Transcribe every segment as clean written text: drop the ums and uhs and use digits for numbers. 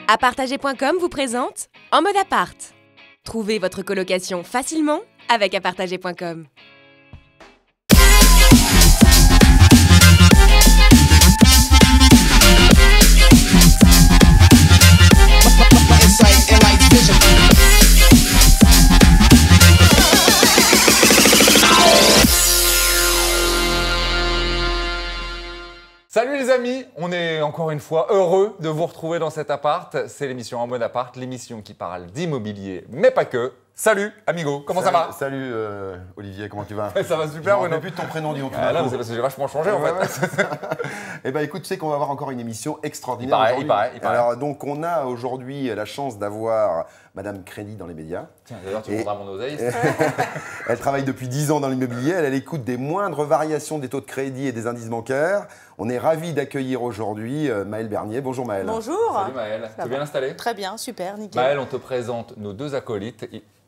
Apartager.com vous présente En mode appart. Trouvez votre colocation facilement avec Apartager.com. Salut les amis, on est encore une fois heureux de vous retrouver dans cet appart. C'est l'émission En mode appart, l'émission qui parle d'immobilier, mais pas que. Salut amigo, comment ça va? Salut Olivier, comment tu vas? Ça va super, je Bruno. ne plus de ton prénom, dis-donc. Ah, là, c'est parce que j'ai vachement changé en fait. Ouais. Eh bien écoute, tu sais qu'on va avoir encore une émission extraordinaire. Il paraît. Alors donc on a aujourd'hui la chance d'avoir Madame Crédit dans les médias. Tiens, d'ailleurs tu prendras mon oseille. Elle travaille depuis 10 ans dans l'immobilier, elle est à l'écoute des moindres variations des taux de crédit et des indices bancaires. On est ravis d'accueillir aujourd'hui Maëlle Bernier. Bonjour Maëlle. Bonjour. Salut Maëlle, tu es bien installée? Très bien, super, nickel. Maëlle, on te présente nos deux acolytes.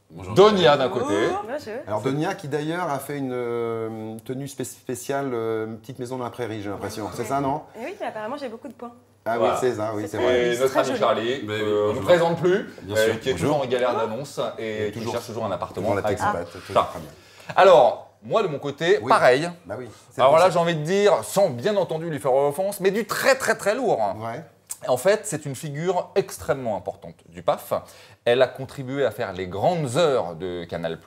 Bonjour. Donia d'un côté. Bonjour. Alors Donia qui d'ailleurs a fait une tenue spéciale petite maison dans la prairie, j'ai l'impression. C'est ça, non? Oui, mais apparemment j'ai beaucoup de points. Ah Voilà. oui, c'est ça, oui, c'est vrai. Et notre ami Charlie, on ne présente plus, qui est toujours en galère d'annonce et qui cherche toujours un appartement avec ça. Très bien. Alors, moi de mon côté, Oui. pareil. Bah oui. Alors là, j'ai envie de dire, sans bien entendu lui faire offense, mais du très lourd. Ouais. En fait, c'est une figure extrêmement importante du PAF. Elle a contribué à faire les grandes heures de Canal+,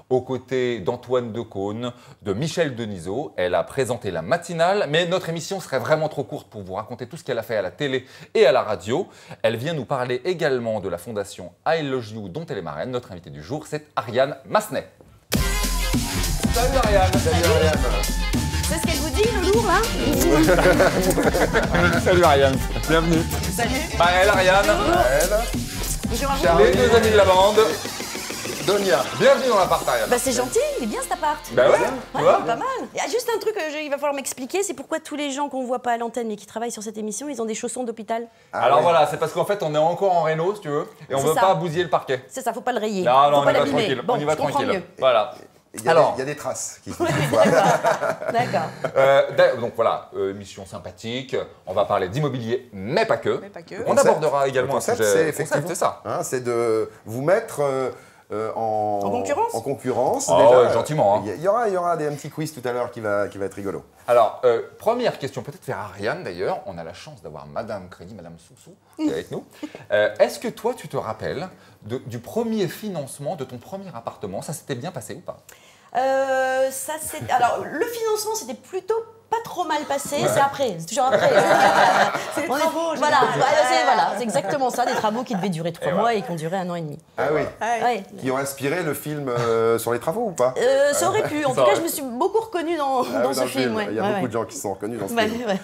aux côtés d'Antoine Decaune, de Michel Denisot. Elle a présenté la matinale, mais notre émission serait vraiment trop courte pour vous raconter tout ce qu'elle a fait à la télé et à la radio. Elle vient nous parler également de la fondation I Love You, dont elle est marraine. Notre invitée du jour, c'est Ariane Massenet. Salut Ariane. Salut Ariane. C'est ce qu'elle vous dit, le lourd, là? Salut Ariane, bienvenue. Salut. Maëlle, Ariane, Maëlle. Bonjour à vous. Charlie. les deux amis de la bande. Donia. Bienvenue dans l'appart Ariane. Bah c'est gentil, il est bien cet appart. Bah ouais, tu vois. Pas mal. Il y a juste un truc il va falloir m'expliquer, c'est pourquoi tous les gens qu'on voit pas à l'antenne mais qui travaillent sur cette émission, ils ont des chaussons d'hôpital. Alors ouais. voilà, c'est parce qu'en fait on est encore en réno si tu veux, et on C'est veut ça. pas bousiller le parquet. C'est ça, faut pas le rayer. Non, faut on pas y va l'abîmer. tranquille, Bon, on y va je comprends tranquille. mieux. Voilà. Il y a des traces qui se D'accord. Donc voilà, émission sympathique, on va parler d'immobilier, mais pas que. Mais pas que. On abordera également un concept, sujet. c'est Le concept, effectivement c'est ça. hein, c'est de vous mettre en concurrence. En concurrence. Ah déjà. ouais, gentiment, hein. Il y aura un petit quiz tout à l'heure qui va être rigolo. Alors, première question, peut-être vers Ariane d'ailleurs. On a la chance d'avoir Madame Crédit, Madame Soussou, qui est avec nous. Est-ce que toi, tu te rappelles du premier financement de ton premier appartement? Ça s'était bien passé ou pas? Alors, le financement, c'était plutôt pas trop mal passé. C'est après, c'est toujours après. C'est les On est- travaux, Voilà, généralement. c'est exactement ça, des travaux qui devaient durer 3 mois et qui ont duré 1 an et demi. Ah oui. Ouais. Qui ont inspiré le film sur les travaux ou pas? Ça aurait pu. En Ça tout cas, aurait je me suis beaucoup reconnue dans Ah oui, ce le film. Ouais. Il y a Ouais, beaucoup ouais. de gens qui se sont reconnus dans ce Ouais, film. ouais.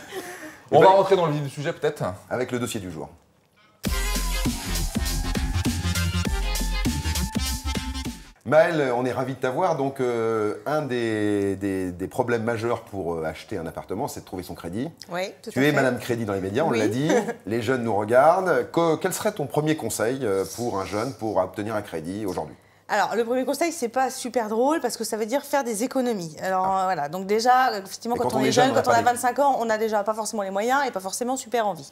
On va rentrer dans le vif du sujet peut-être. Avec le dossier du jour. Maëlle, on est ravis de t'avoir. Donc, un des problèmes majeurs pour acheter un appartement, c'est de trouver son crédit. Oui, tout à Tu es fait. Madame Crédit dans les médias, on Oui. l'a dit. Les jeunes nous regardent. Quel serait ton premier conseil pour un jeune pour obtenir un crédit aujourd'hui? Alors, le premier conseil, c'est pas super drôle parce que ça veut dire faire des économies. Alors, voilà. Donc, déjà, effectivement, Et quand on est jeune, quand on pas a des- 25 ans, on n'a déjà pas forcément les moyens et pas forcément super envie.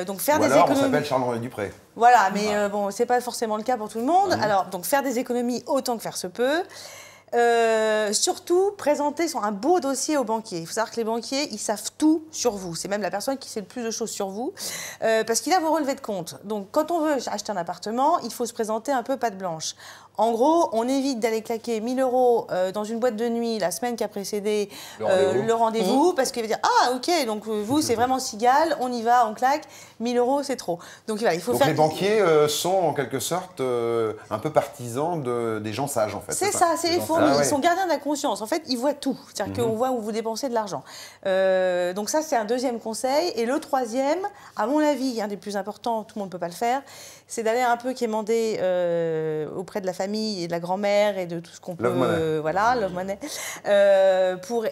Donc, faire Ou des alors, on économies. s'appelle Charles-Henri Dupré. Voilà, mais bon, c'est pas forcément le cas pour tout le monde. Alors, donc, faire des économies autant que faire se peut. Surtout, présenter un beau dossier aux banquiers. Il faut savoir que les banquiers, ils savent tout sur vous. C'est même la personne qui sait le plus de choses sur vous, parce qu'il a vos relevés de compte. Donc, quand on veut acheter un appartement, il faut se présenter un peu patte blanche. En gros, on évite d'aller claquer 1 000 € dans une boîte de nuit la semaine qui a précédé le rendez-vous, parce qu'il va dire « Ah, ok, donc vous, c'est vraiment Cigale, on y va, on claque, 1 000 € c'est trop. » Donc, voilà, il faut Donc, faire... les banquiers sont en quelque sorte un peu partisans des gens sages, en fait. C'est ça, c'est les fourmis. Ah ouais. Ils sont gardiens de la conscience. En fait, ils voient tout. C'est-à-dire qu'on voit où vous dépensez de l'argent. Donc ça, c'est un deuxième conseil. Et le troisième, à mon avis, un des plus importants, tout le monde ne peut pas le faire, c'est d'aller un peu quémander auprès de la famille famille et de la grand-mère et de tout ce qu'on peut... Love money. Voilà, love money. Pour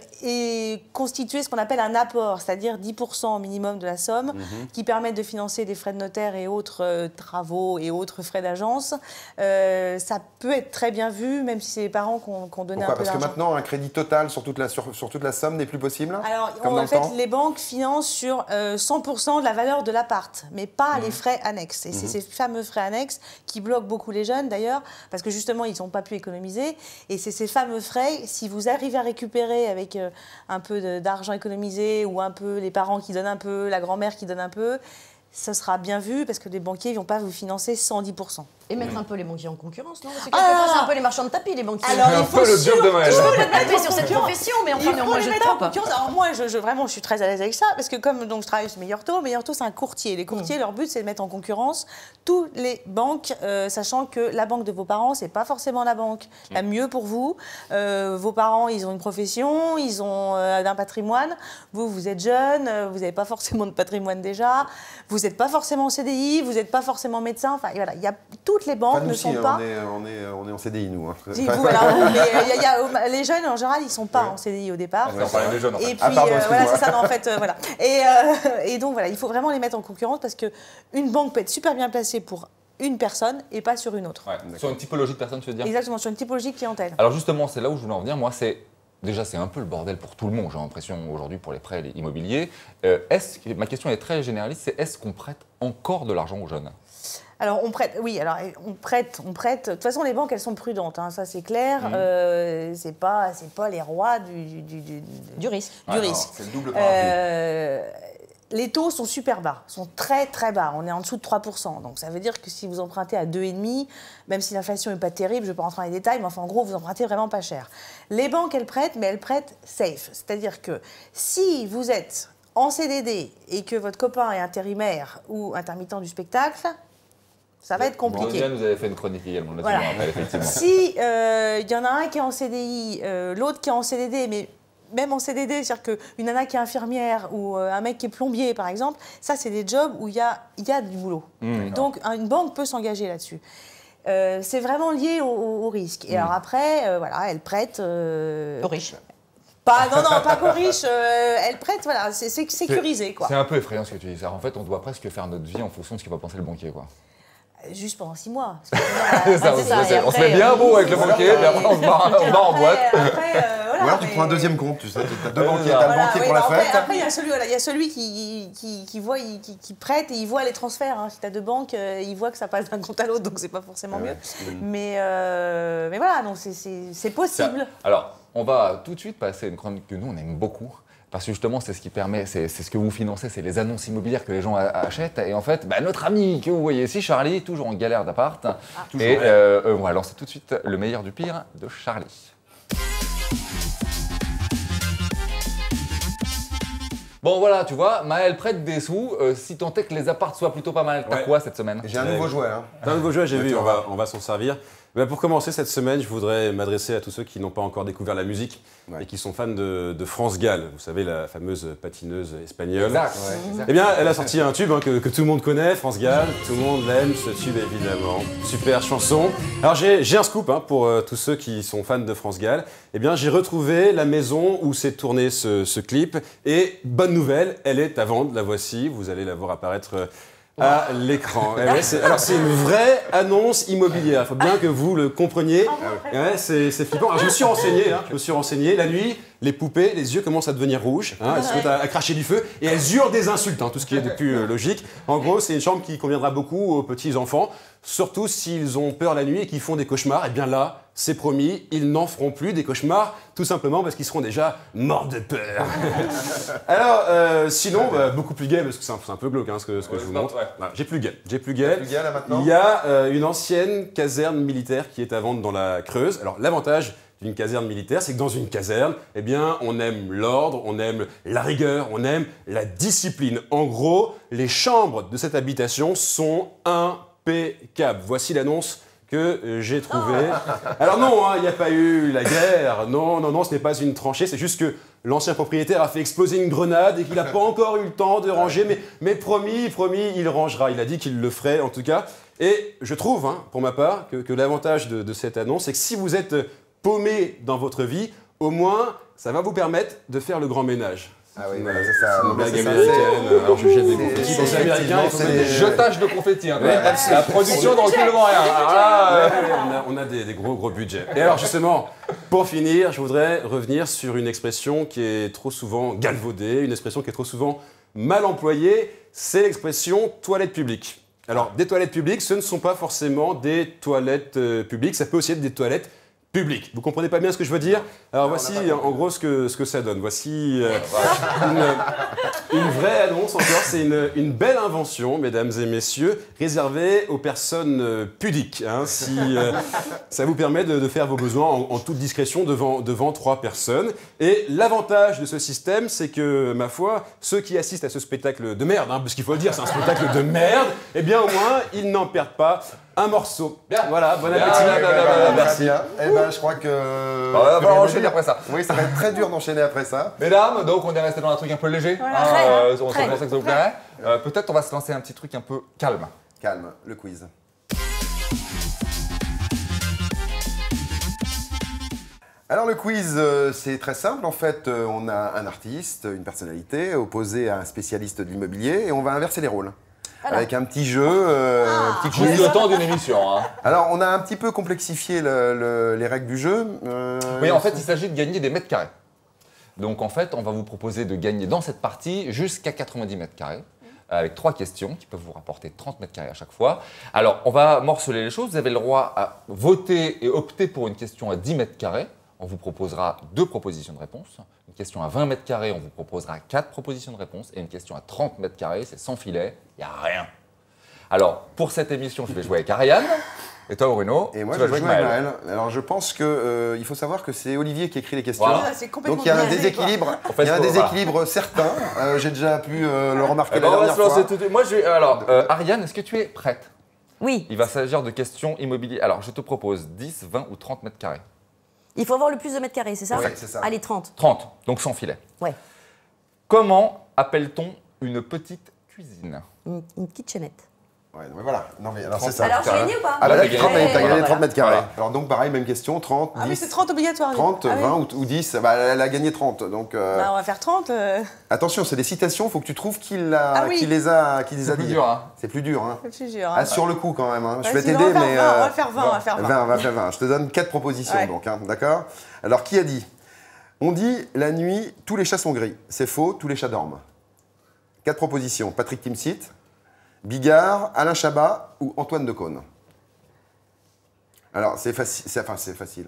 constituer ce qu'on appelle un apport, c'est-à-dire 10% au minimum de la somme, qui permettent de financer des frais de notaire et autres travaux et autres frais d'agence. Ça peut être très bien vu, même si c'est les parents qui ont donné Pourquoi? un peu Parce que d'argent. maintenant, un crédit total sur toute la somme n'est plus possible? Alors, Comme dans en le fait, temps les banques financent sur 100% de la valeur de l'appart, mais pas les frais annexes. Et c'est ces fameux frais annexes qui bloquent beaucoup les jeunes, d'ailleurs, parce que justement, ils n'ont pas pu économiser. Et c'est ces fameux frais, si vous arrivez à récupérer avec un peu d'argent économisé ou un peu les parents qui donnent un peu, la grand-mère qui donne un peu, ça sera bien vu parce que les banquiers ne vont pas vous financer 110%. Et mettre un peu les banquiers en concurrence, non? C'est quelquefois, c'est un peu les marchands de tapis, les banquiers. Alors, C'est un peu le job de Maëlle. Il faut les mettre sur cette profession, mais enfin, Il faut moi, les je mettre en tape. concurrence. Alors moi, vraiment, je suis très à l'aise avec ça, parce que comme donc, je travaille chez Meilleur Taux, c'est un courtier. Les courtiers, leur but, c'est de mettre en concurrence toutes les banques, sachant que la banque de vos parents, c'est pas forcément la banque la mieux pour vous. Vos parents, ils ont une profession, ils ont un patrimoine. Vous êtes jeune, vous n'avez pas forcément de patrimoine déjà. Vous n'êtes pas forcément en CDI, vous n'êtes pas forcément médecin. Enfin, voilà, toutes les banques Enfin, nous ne aussi, sont pas... on est en CDI, nous. Hein. Si, vous, alors, mais les jeunes, en général, ils ne sont pas en CDI au départ. On parlait des jeunes, en fait. Et puis, pardon, voilà, excuse-moi. c'est ça, non, en fait, voilà. Et donc, voilà, il faut vraiment les mettre en concurrence parce qu'une banque peut être super bien placée pour une personne et pas sur une autre. Ouais. Sur une typologie de personnes, tu veux dire? Exactement, sur une typologie de clientèle. Alors justement, c'est là où je voulais en venir. Moi, déjà, c'est un peu le bordel pour tout le monde, j'ai l'impression, aujourd'hui, pour les prêts immobiliers. Ma question est très généraliste, c'est est-ce qu'on prête encore de l'argent aux jeunes? Alors, on prête, oui, alors on prête. De toute façon, les banques, elles sont prudentes, hein, ça c'est clair. C'est pas les rois Du risque. du risque. C'est le double parapluie. Les taux sont super bas, sont très très bas. On est en dessous de 3%. Donc ça veut dire que si vous empruntez à 2,5, même si l'inflation n'est pas terrible, je ne vais pas rentrer dans les détails, mais enfin en gros, vous empruntez vraiment pas cher. Les banques, elles prêtent, mais elles prêtent safe. C'est-à-dire que si vous êtes en CDD et que votre copain est intérimaire ou intermittent du spectacle, ça va être compliqué. Vous avez fait une chronique également là-dessus, Voilà. je me rappelle, effectivement. Si y en a un qui est en CDI, l'autre qui est en CDD, mais même en CDD, c'est-à-dire qu'une nana qui est infirmière ou un mec qui est plombier, par exemple, ça, c'est des jobs où il y a du boulot. Donc, une banque peut s'engager là-dessus. C'est vraiment lié au risque. Et alors après, voilà, elle prête... Aux riches. Non, pas qu'aux riches. Elle prête, voilà, c'est sécurisé, quoi. C'est un peu effrayant ce que tu dis. En fait, on doit presque faire notre vie en fonction de ce qu'il va penser le banquier, quoi. Juste pendant 6 mois. C'est ça, c'est ça, et on se après, met bien beau avec le banquier, puis après on se barre en boîte. Ou alors tu prends un deuxième compte, tu sais, tu as deux banquiers, Voilà, t'as le banquier pour la fête. Après, il y a celui qui prête et il voit les transferts. Hein. Si tu as deux banques, il voit que ça passe d'un compte à l'autre, donc c'est pas forcément mieux. Mais voilà, donc c'est possible. Alors, on va tout de suite passer à une chronique que nous, on aime beaucoup. Parce que justement, c'est ce qui permet, c'est ce que vous financez, c'est les annonces immobilières que les gens achètent. Et en fait, notre ami que vous voyez ici, Charlie, toujours en galère d'appart. Et on va lancer tout de suite le meilleur du pire de Charlie. Bon voilà, tu vois, Maëlle prête des sous. Si tant est que les apparts soient plutôt pas mal, t'as Ouais. quoi cette semaine? J'ai un nouveau jouet. Hein. C'est un nouveau jeu, j'ai vu, tu on va s'en servir. Ben, pour commencer cette semaine, je voudrais m'adresser à tous ceux qui n'ont pas encore découvert la musique et qui sont fans de France Gall, vous savez, la fameuse patineuse espagnole. Exact. Eh bien, elle a sorti un tube que tout le monde connaît, France Gall, tout le monde l'aime, ce tube évidemment. Super chanson. Alors j'ai un scoop pour tous ceux qui sont fans de France Gall. Eh bien, j'ai retrouvé la maison où s'est tourné ce clip et bonne nouvelle, elle est à vendre, la voici, vous allez la voir apparaître à l'écran. Alors c'est une vraie annonce immobilière, il faut bien que vous le compreniez. C'est flippant. Alors, je me suis renseigné, la nuit, les poupées, les yeux commencent à devenir rouges, elles se mettent à cracher du feu et elles hurlent des insultes, tout ce qui est de plus logique. En gros, c'est une chambre qui conviendra beaucoup aux petits enfants, surtout s'ils ont peur la nuit et qu'ils font des cauchemars. Et bien là, c'est promis, ils n'en feront plus des cauchemars, tout simplement parce qu'ils seront déjà morts de peur. Alors, sinon, beaucoup plus gay, parce que c'est un peu glauque ce que je vous montre. Voilà, j'ai plus gay. Là, maintenant. Il y a une ancienne caserne militaire qui est à vendre dans la Creuse. Alors, l'avantage d'une caserne militaire, c'est que dans une caserne, eh bien, on aime l'ordre, on aime la rigueur, on aime la discipline. En gros, les chambres de cette habitation sont impeccables. Voici l'annonce que j'ai trouvée. Alors non, il n'y a pas eu la guerre. Non, ce n'est pas une tranchée. C'est juste que l'ancien propriétaire a fait exploser une grenade et qu'il n'a pas encore eu le temps de ranger. Mais promis, il rangera. Il a dit qu'il le ferait, en tout cas. Et je trouve, hein, pour ma part, que l'avantage de cette annonce, c'est que si vous êtes paumé dans votre vie, au moins, ça va vous permettre de faire le grand ménage. Ah oui, voilà, c'est ça. C'est une Non, mais blague c'est ça, américaine. Alors je jette des c'est- confettis. c'est- Pour les Américains, il faut c'est- mettre Des des jetages de confettis. Hein, Ouais, la production dans le cul de rien. Alors là, on a des gros budgets. Et alors justement, pour finir, je voudrais revenir sur une expression qui est trop souvent galvaudée, une expression qui est trop souvent mal employée, c'est l'expression toilette publique. Alors des toilettes publiques, ce ne sont pas forcément des toilettes publiques, ça peut aussi être des toilettes publiques. Vous comprenez pas bien ce que je veux dire? Alors voici en gros ce que ça donne. Voici une vraie annonce encore, c'est une belle invention, mesdames et messieurs, réservée aux personnes pudiques. Hein, si ça vous permet de faire vos besoins en toute discrétion devant 3 personnes. Et l'avantage de ce système, c'est que, ma foi, ceux qui assistent à ce spectacle de merde, hein, parce qu'il faut le dire, c'est un spectacle de merde, eh bien au moins, ils n'en perdent pas un morceau. Bien. Voilà, bon Bien, appétit. bien, bien, bien, bien. Merci. Eh ben, je crois que. on va que rien à enchaîner dire. après ça. Oui, ça va être très dur d'enchaîner après ça. Mesdames, donc on est resté dans un truc un peu léger. On pensait que ça vous plairait. Peut-être on va se lancer un petit truc un peu calme. Calme, le quiz. Alors le quiz, c'est très simple. En fait, on a un artiste, une personnalité, opposé à un spécialiste de l'immobilier, et on va inverser les rôles. Avec un petit jeu, un petit quiz. Juste le temps d'une émission. Hein. Alors, on a un petit peu complexifié les règles du jeu. Oui, en fait, il s'agit de gagner des mètres carrés. Donc, en fait, on va vous proposer de gagner dans cette partie jusqu'à 90 mètres carrés, avec 3 questions qui peuvent vous rapporter 30 mètres carrés à chaque fois. Alors, on va morceler les choses. Vous avez le droit à voter et opter pour une question à 10 mètres carrés. On vous proposera 2 propositions de réponse. Une question à 20 mètres carrés, on vous proposera 4 propositions de réponse. Et une question à 30 mètres carrés, c'est sans filet, il n'y a rien. Alors, pour cette émission, je vais jouer avec Ariane. Et toi, Bruno, Et moi, tu je vas joue jouer avec avec Maël. Maël. Alors, je pense que il faut savoir que c'est Olivier qui écrit les questions. Voilà. Ah, c'est complètement Donc, il y a un biaisé, déséquilibre. En fait, Il y a un voilà. déséquilibre certain. J'ai déjà pu le remarquer Eh la ben, on va dernière se lancer fois. tout de suite. Moi, je vais... Alors, Ariane, est-ce que tu es prête? Oui, Il va s'agir de questions immobilières. Alors, je te propose 10, 20 ou 30 mètres carrés. il faut avoir le plus de mètres carrés, c'est ça? Oui, c'est ça. Allez, 30. 30, donc sans filet. Ouais, Comment appelle-t-on une petite cuisine? une kitchenette. Ouais, mais voilà. Non, mais alors, c'est ça. Alors, je carré. gagné ou pas? Ah, bah là, t'as 30 gagné. t'as gagné Voilà. 30 mètres carrés. Voilà. Alors, donc, pareil, même question 30, Ah oui, 10, c'est 30 obligatoire. 30, Ah oui. 20 ou 10. Bah, elle a gagné 30. Donc, Bah, on va faire 30. attention, c'est des citations. Il faut que tu trouves qui les a C'est plus dit. dur, hein. C'est plus dur. Hein. Je te jure. Ah, sur le coup, quand même. Hein. Je Ouais, vais sinon, t'aider, on va mais. faire 20, on va faire 20. On va faire 20. 20, on va faire 20. Je te donne 4 propositions, Ouais. donc. Hein, d'accord? Alors, qui a dit? On dit la nuit, tous les chats sont gris. C'est faux, tous les chats dorment. 4 propositions. Patrick Timsit, Bigard, Alain Chabat ou Antoine Decaune. Alors, c'est facile. C'est facile.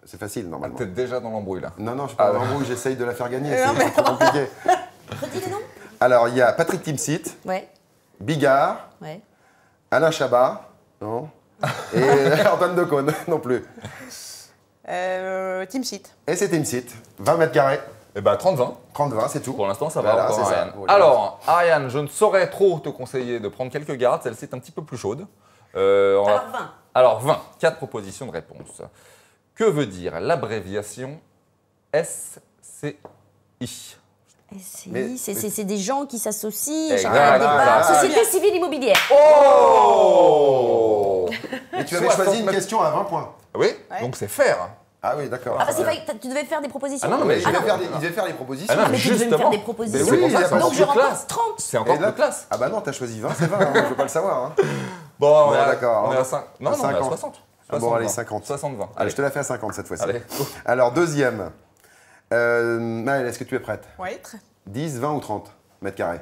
C'est facile, normalement. T'es déjà dans l'embrouille, là. Non, non, je suis pas dans l'embrouille, j'essaye de la faire gagner. Non, C'est trop compliqué. Redis les noms? Alors, il y a Patrick Timsit, Ouais, Bigard, ouais. Alain Chabat, non, et Antoine Decaune, non plus. Team Sheet. Et c'est Timsit, 20 mètres carrés, Eh ben, 30-20. 30-20, c'est tout. Pour l'instant, ça va Voilà, encore, c'est ça. Ariane. Voilà. Alors, Ariane, je ne saurais trop te conseiller de prendre quelques gardes. Celle-ci est un petit peu plus chaude. On va- Alors, 20. Alors, 20. 4 propositions de réponse. Que veut dire l'abréviation SCI? Mais- C'est des gens qui s'associent, Exact. chacun a des parts. Ah, Société civile immobilière. Oh Et tu avais 60 choisi une mètres. question à 20 points. Oui, donc c'est faire. Ah oui, d'accord. Ah, bah, c'est vrai que tu devais faire des propositions. Ah non, non, mais Il Ah devait non. faire il devait faire les propositions. Ah non, mais tu devais me faire justement. des propositions. Mais oui, C'est pour ça il que a c'est pas Donc encore je plus classe. remporte 30. C'est encore Et là- plus classe. Ah bah non, t'as choisi 20, c'est 20, hein, je veux pas le savoir. Hein. Bon, Bon, d'accord. On est à 5. Non, À non, on est à 50. 60. Ah bon, allez, 50. 60-20. Allez, Allez, je te la fais à 50 cette fois-ci. allez. go. Alors, deuxième. Maëlle, est-ce que tu es prête? Oui. 10, 20 ou 30 mètres carrés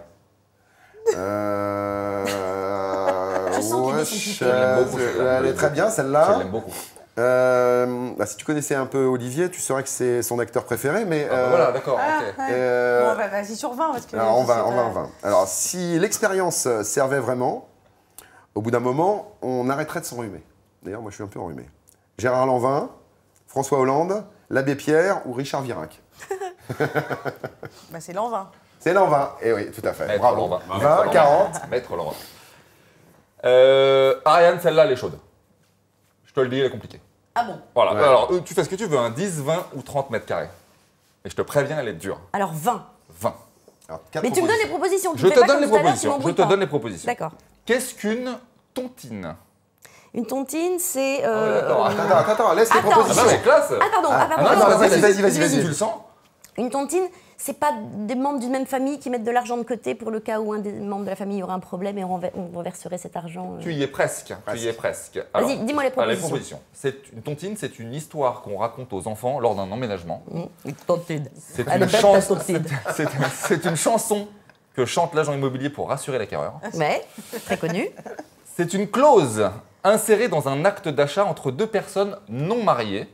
Je sens que les dés sont piqués. Je l'aime beaucoup, celle-là. Elle est très bien, Je celle-là. l'aime beaucoup. Bah, si tu connaissais un peu Olivier, tu saurais que c'est son acteur préféré, mais... Ah, bah voilà, d'accord. Ah, ok. ouais. Bon, bah, vas-y sur 20. Parce que alors, on je sais va, on pas. va, on va. Alors, si l'expérience servait vraiment, au bout d'un moment, on arrêterait de s'enrhumer. D'ailleurs, moi, je suis un peu enrhumé. Gérard Lanvin, François Hollande, l'abbé Pierre ou Richard Virac. Bah, c'est l'an 20. C'est Lanvin. Eh oui, tout à fait. Maître Bravo. Lanvin. 20, 40. Maître Laurent. Ariane, celle-là, elle est chaude. Je te le dis, elle est compliquée. Ah bon? Voilà. Ouais. Alors, tu fais ce que tu veux, hein, 10, 20 ou 30 mètres carrés. Et je te préviens, elle est dure. Alors 20. 20. Alors, 4 Mais tu me donnes les propositions. Tu Je fais te pas donne comme les tout à l'heure, tu propositions. Je m'embrouilles te pas. donne les propositions. D'accord. Qu'est-ce qu'une tontine? Une tontine, c'est... d'accord. Attends, laisse les Attends. Ah propositions. non, mais classe. Ah, pardon. non, vas-y. Tu le sens? Une tontine, c'est pas des membres d'une même famille qui mettent de l'argent de côté pour le cas où un des membres de la famille aurait un problème et on renverserait cet argent. Tu y es presque. Vas-y, Alors, dis-moi les propositions. Une tontine, c'est une histoire qu'on raconte aux enfants lors d'un emménagement. Une tontine. C'est Elle une, est bête, chans- ta tontine. c'est une chanson que chante l'agent immobilier pour rassurer l'acquéreur. Ouais, très connu. C'est une clause insérée dans un acte d'achat entre deux personnes non mariées.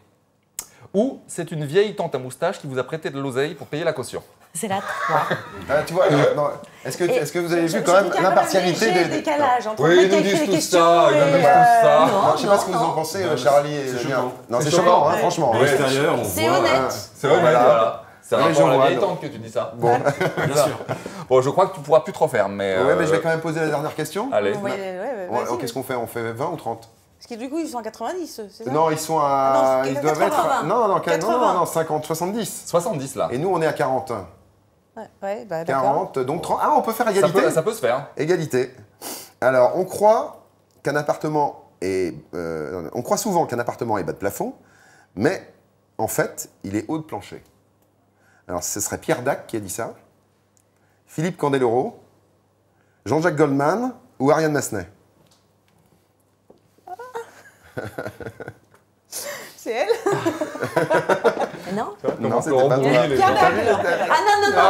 Ou c'est une vieille tante à moustache qui vous a prêté de l'oseille pour payer la caution. C'est la 3. Tu vois, non, est-ce que vous avez vu quand même l'impartialité des des... décalage entre Oui, le ils mec nous qui écrit disent les tout questions ça, ils nous et, disent tout ça. Non, je sais pas ce que vous en pensez, Charlie et c'est Julien. choquant. Non, c'est C'est choquant, choquant. hein, franchement. À l'extérieur, on C'est voit. honnête. C'est vrai, voilà. C'est un Oui, rapport à je la vois, vieille non. tante que tu dis ça. Bon, Bien sûr. Bon, je crois que tu pourras plus trop faire, mais... ouais, mais je vais quand même poser la dernière question. Allez. Qu'est-ce qu'on fait? On fait 20 ou 30? Parce que du coup, ils sont en 90, c'est ça? Non, ils sont à... Ah non, Ils doivent être... 80. Non, 80. non, 50, 70. 70 là. Et nous, on est à 40. Ouais, bah d'accord. 40, donc 30. Ah, on peut faire égalité. Ça peut se faire. Égalité. Alors, on croit qu'un appartement est... on croit souvent qu'un appartement est bas de plafond, mais en fait, il est haut de plancher. Alors, ce serait Pierre Dac qui a dit ça, Philippe Candeloro, Jean-Jacques Goldman ou Ariane Massenet. C'est elle? Non? Non, c'était Laurent pas Bourrier, moi. les Pierre gens. Dac. Ah non, non, non.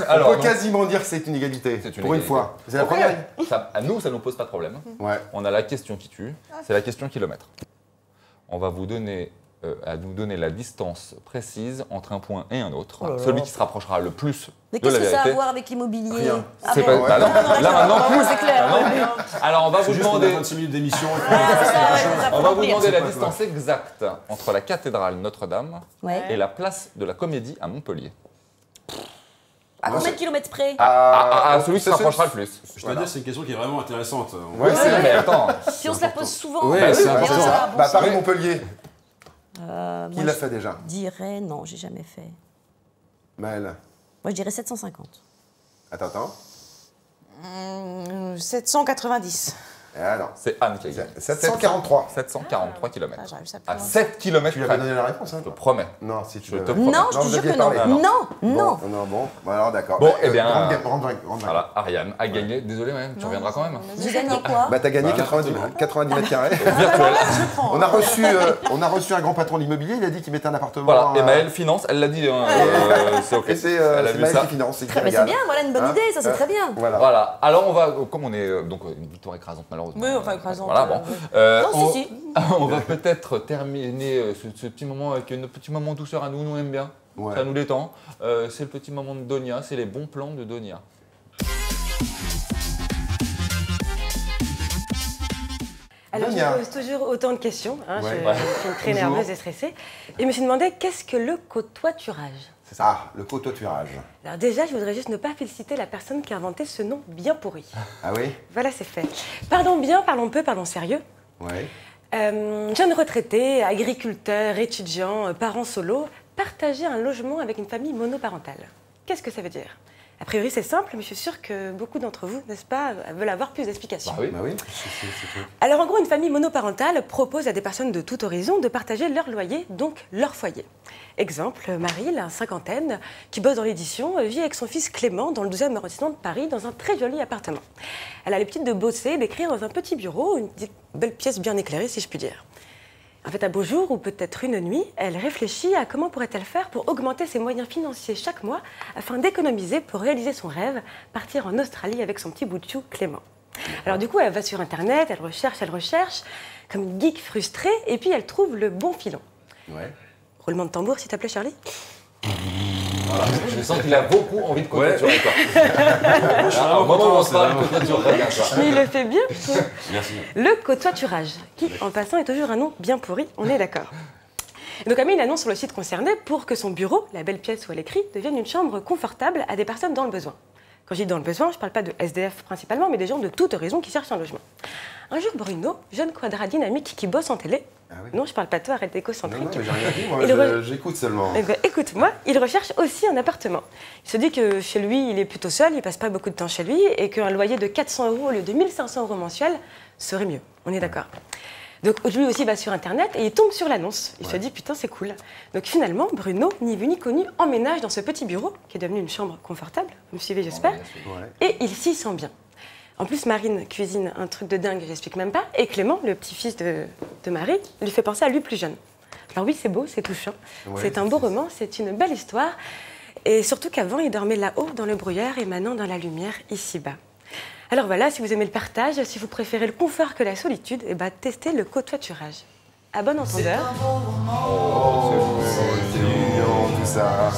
On Alors, peut non. quasiment dire que c'est une égalité. C'est une pour une égalité. fois. C'est la Ok. première. À nous, ça ne nous pose pas de problème. Ouais. On a la question qui tue, c'est la question kilomètre. On va vous donner, à nous donner la distance précise entre un point et un autre. Oh là là. Celui qui se rapprochera le plus Mais de la qu'est-ce que ça a à vérité. voir avec l'immobilier? Rien. Ah C'est bon. pas- bah non, là maintenant plus. C'est clair. Ah non. Alors on va vous C'est juste qu'on a demander, 26 minutes d'émission. on va vous demander la quoi, distance exacte entre la cathédrale Notre-Dame Ouais. et la place de la Comédie à Montpellier. À combien de kilomètres près? Celui qui se rapprochera le plus. Je dois dire, c'est une question qui est vraiment intéressante. Ouais, c'est Mais attends, Si on se la pose souvent. Ouais, bah c'est oui, important. et on a- bon, Paris-Montpellier. moi, Qui l'a fait déjà? je dirais non, j'ai jamais fait. Maëlle. Moi, je dirais 750. Attends. 790. Et alors, c'est Anne qui a gagné. 743. 743 km. Ah, j'arrive ça plus À loin. 7 km Tu lui avais près. donné la réponse, hein? Je te promets. Non, si tu Je l'avais. te promets. Non, je te vous jure aviez que non. parlé, alors. Non, Bon, non, bon. Bon, alors d'accord. Bon, Bah, eh bien, grande vainque. Voilà, Ariane a gagné. Désolé, même, tu reviendras quand même. J'ai gagné quoi? Bah, t'as gagné Bah, 90 mètres carrés. Virtuel. On a reçu un grand patron de l'immobilier, il a dit qu'il mettait un appartement. Voilà, et Maëlle finance, elle l'a dit. Hein, c'est ok. Et c'est Elle a vu Maëlle ça. qui finance, c'est qui Mais c'est régale. bien, voilà une bonne Hein idée, ça c'est très bien. Voilà. Voilà, alors on va, comme on est donc une victoire écrasante malheureusement. Oui, enfin, écrasante, Voilà, bon. Non, on, si. on va peut-être terminer ce petit moment avec un petit moment douceur à nous, nous on aime bien. Ouais. Ça nous détend. C'est le petit moment de Donia, c'est les bons plans de Donia. Alors, Donia. je me pose toujours autant de questions. Hein, Ouais. je suis très Toujours. nerveuse et stressée. Et je me suis demandé, qu'est-ce que le cotoiturage? C'est ça. Ah, le cototurage. Alors déjà, je voudrais juste ne pas féliciter la personne qui a inventé ce nom bien pourri. Ah oui? Voilà, c'est fait. Parlons bien, parlons peu, parlons sérieux. Ouais. Jeunes retraités, agriculteurs, étudiants, parents solos, partager un logement avec une famille monoparentale. Qu'est-ce que ça veut dire? A priori, c'est simple, mais je suis sûre que beaucoup d'entre vous, n'est-ce pas, veulent avoir plus d'explications. Bah oui. Bah oui. Alors en gros, une famille monoparentale propose à des personnes de tout horizon de partager leur loyer, donc leur foyer. Exemple, Marie, la cinquantaine, qui bosse dans l'édition, vit avec son fils Clément dans le 12e arrondissement de Paris, dans un très joli appartement. Elle a l'habitude de bosser, d'écrire dans un petit bureau, une petite belle pièce bien éclairée, si je puis dire. En fait, un beau jour, ou peut-être une nuit, elle réfléchit à comment pourrait-elle faire pour augmenter ses moyens financiers chaque mois afin d'économiser pour réaliser son rêve, partir en Australie avec son petit bout de chou Clément. Alors du coup, elle va sur Internet, elle recherche, comme une geek frustrée, et puis elle trouve le bon filon. Ouais. Roulement de tambour, s'il te plaît, Charlie. Je sens qu'il a beaucoup envie de Ouais. cotaturer toi. Je suis vraiment Au moment où on content, se c'est parle, vraiment- cotaturerait bien toi. Mais il le fait bien, je trouve. Merci. Le cotoiturage, qui, en passant, est toujours un nom bien pourri, on est d'accord. Et donc, elle met une annonce sur le site concerné pour que son bureau, la belle pièce où elle écrit, devienne une chambre confortable à des personnes dans le besoin. Quand je dis dans le besoin, je ne parle pas de SDF principalement, mais des gens de tout horizon qui cherchent un logement. Un jour, Bruno, jeune quadra dynamique qui bosse en télé, Ah oui. Non, je parle pas de toi, arrête d'être Non, égocentrique. non, mais j'ai rien dit, moi, Et j'écoute seulement. Eh ben, écoute-moi, il recherche aussi un appartement. Il se dit que chez lui, il est plutôt seul, il passe pas beaucoup de temps chez lui, et qu'un loyer de 400 € au lieu de 1500 € mensuels serait mieux. On est d'accord. Donc lui aussi va sur Internet et il tombe sur l'annonce. Il se dit, putain, c'est cool. Donc finalement, Bruno, ni vu ni connu, emménage dans ce petit bureau, qui est devenu une chambre confortable, vous me suivez, j'espère, Ouais. et il s'y sent bien. En plus, Marine cuisine un truc de dingue, j'explique même pas. Et Clément, le petit-fils de Marie, lui fait penser à lui plus jeune. Alors oui, c'est beau, c'est touchant. Ouais, c'est un beau roman, c'est une belle histoire. Et surtout qu'avant, il dormait là-haut dans le brouillard et maintenant dans la lumière ici-bas. Alors voilà, si vous aimez le partage, si vous préférez le confort que la solitude, eh ben, testez le cotoiturage. À bon entendeur. C'est mignon, tout ça.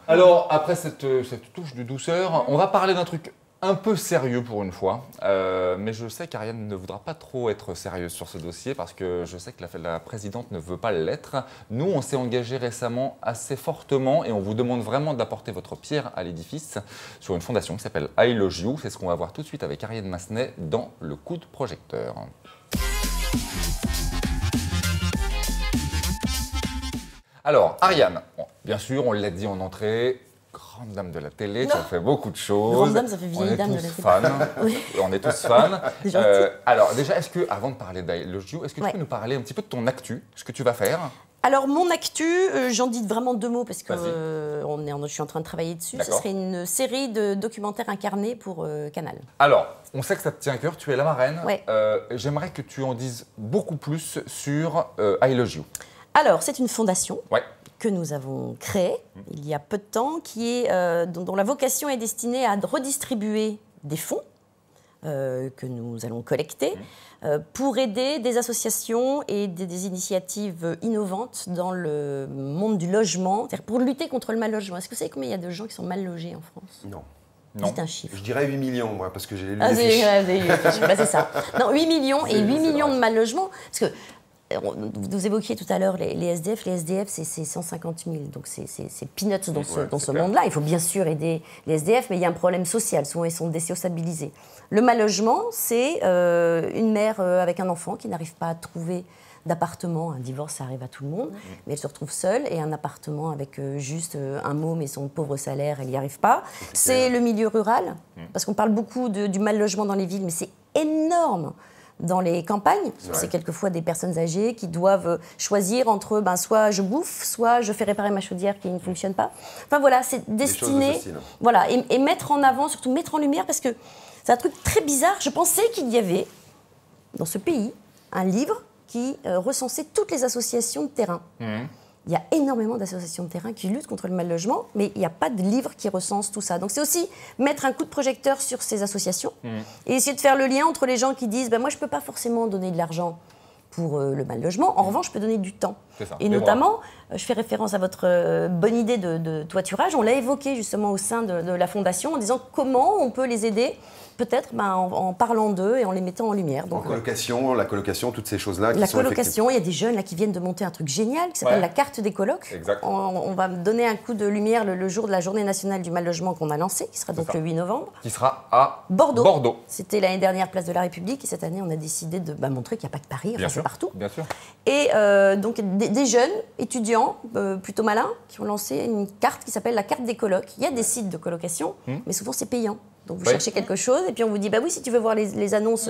Alors, après cette touche de douceur, on va parler d'un truc un peu sérieux pour une fois. Mais je sais qu'Ariane ne voudra pas trop être sérieuse sur ce dossier parce que je sais que la présidente ne veut pas l'être. Nous, on s'est engagé récemment assez fortement et on vous demande vraiment d'apporter votre pierre à l'édifice sur une fondation qui s'appelle I Love You. C'est ce qu'on va voir tout de suite avec Ariane Massenet dans le coup de projecteur. Alors, Ariane, bon, bien sûr, on l'a dit en entrée, grande dame de la télé, tu as fait beaucoup de choses. Grande dame, ça fait vieille dame de la télé. Fans. On est tous fans. C'est gentil. Alors déjà, avant de parler d'I Love You, est-ce que tu peux nous parler un petit peu de ton actu, ce que tu vas faire? Alors, mon actu, j'en dis vraiment 2 mots parce que Vas-y. je suis en train de travailler dessus. Ce D'accord. serait une série de documentaires incarnés pour Canal. Alors, on sait que ça te tient à cœur, tu es la marraine. Ouais. J'aimerais que tu en dises beaucoup plus sur I Love You. Alors, c'est une fondation Ouais. que nous avons créée il y a peu de temps, dont la vocation est destinée à redistribuer des fonds que nous allons collecter pour aider des associations et des initiatives innovantes dans le monde du logement, c'est-à-dire pour lutter contre le mal logement. Est-ce que vous savez combien il y a de gens qui sont mal logés en France? Non. Non. Dites un chiffre. Je dirais 8 millions, moi, parce que j'ai lu Ah, les fiches. c'est ça. Non, 8 millions et 8 millions vrai. de mal logements. Parce que vous évoquiez tout à l'heure les SDF. Les SDF, c'est 150 000. Donc, c'est peanuts dans ce monde-là. Il faut bien sûr aider les SDF, mais il y a un problème social. Souvent, ils sont déstabilisés. Le mal logement, c'est une mère avec un enfant qui n'arrive pas à trouver d'appartement. Un divorce, ça arrive à tout le monde, mais elle se retrouve seule. Et un appartement avec juste un môme et son pauvre salaire, elle n'y arrive pas. C'est le milieu rural, parce qu'on parle beaucoup du mal logement dans les villes, mais c'est énorme dans les campagnes. C'est quelquefois des personnes âgées qui doivent choisir entre soit je bouffe, soit je fais réparer ma chaudière qui ne fonctionne pas. Enfin voilà, c'est destiné. Voilà, et mettre en avant, surtout mettre en lumière, parce que c'est un truc très bizarre. Je pensais qu'il y avait, dans ce pays, un livre qui recensait toutes les associations de terrain. Il y a énormément d'associations de terrain qui luttent contre le mal logement, mais il n'y a pas de livre qui recense tout ça. Donc c'est aussi mettre un coup de projecteur sur ces associations et essayer de faire le lien entre les gens qui disent moi je ne peux pas forcément donner de l'argent pour le mal logement, en revanche je peux donner du temps. Ça. Et notamment, je fais référence à votre bonne idée de toiturage, on l'a évoqué justement au sein de la fondation en disant comment on peut les aider, peut-être en parlant d'eux et en les mettant en lumière. Donc, la colocation, toutes ces choses-là. La colocation, il y a des jeunes là, qui viennent de monter un truc génial qui s'appelle la carte des colocs. Exact. On va donner un coup de lumière le jour de la journée nationale du mal logement qu'on a lancé, qui sera donc le 8 novembre. Qui sera à Bordeaux. C'était l'année dernière place de la République et cette année on a décidé de montrer qu'il n'y a pas que Paris, enfin, c'est partout. Bien sûr. Et donc des jeunes étudiants plutôt malins qui ont lancé une carte qui s'appelle la carte des colocs. Il y a des sites de colocation, mais souvent c'est payant. Donc vous cherchez quelque chose et puis on vous dit oui, si tu veux voir les annonces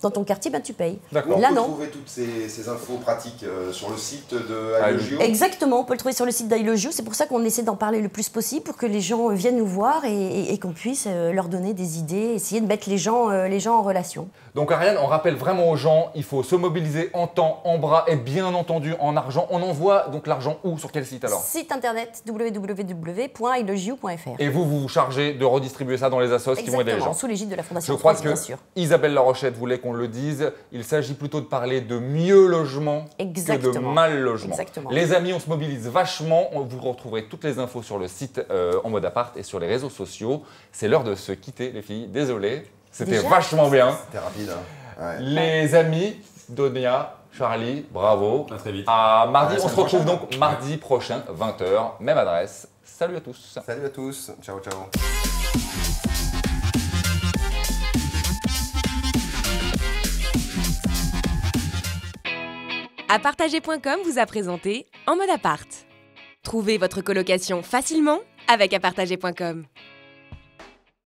dans ton quartier, tu payes. D'accord. Là, on peut non. trouver toutes ces infos pratiques sur le site de I Love You. Exactement, on peut le trouver sur le site d'I Love You. C'est pour ça qu'on essaie d'en parler le plus possible pour que les gens viennent nous voir et qu'on puisse leur donner des idées, essayer de mettre les gens en relation. Donc Ariane, on rappelle vraiment aux gens, il faut se mobiliser en temps, en bras et bien entendu en argent. On envoie donc l'argent où? Sur quel site alors? Site internet www.iloveyou.fr. Et vous vous chargez de redistribuer ça dans les assos qui vont aider les gens. Sous l'égide de la Fondation Je crois France, que bien sûr. Isabelle Larochette voulait qu'on le dise. Il s'agit plutôt de parler de mieux logement que de mal logement. Exactement. Les amis, on se mobilise vachement. Vous retrouverez toutes les infos sur le site En Mode Appart et sur les réseaux sociaux. C'est l'heure de se quitter, les filles. Désolé, c'était vachement bien. C'était rapide. Ouais. Les amis, Donia, Charlie, bravo. À très vite. À mardi, À la on se semaine retrouve prochaine. donc mardi prochain, 20h, même adresse. Salut à tous. Salut à tous. Ciao, ciao. Apartager.com vous a présenté En mode appart. Trouvez votre colocation facilement avec Apartager.com.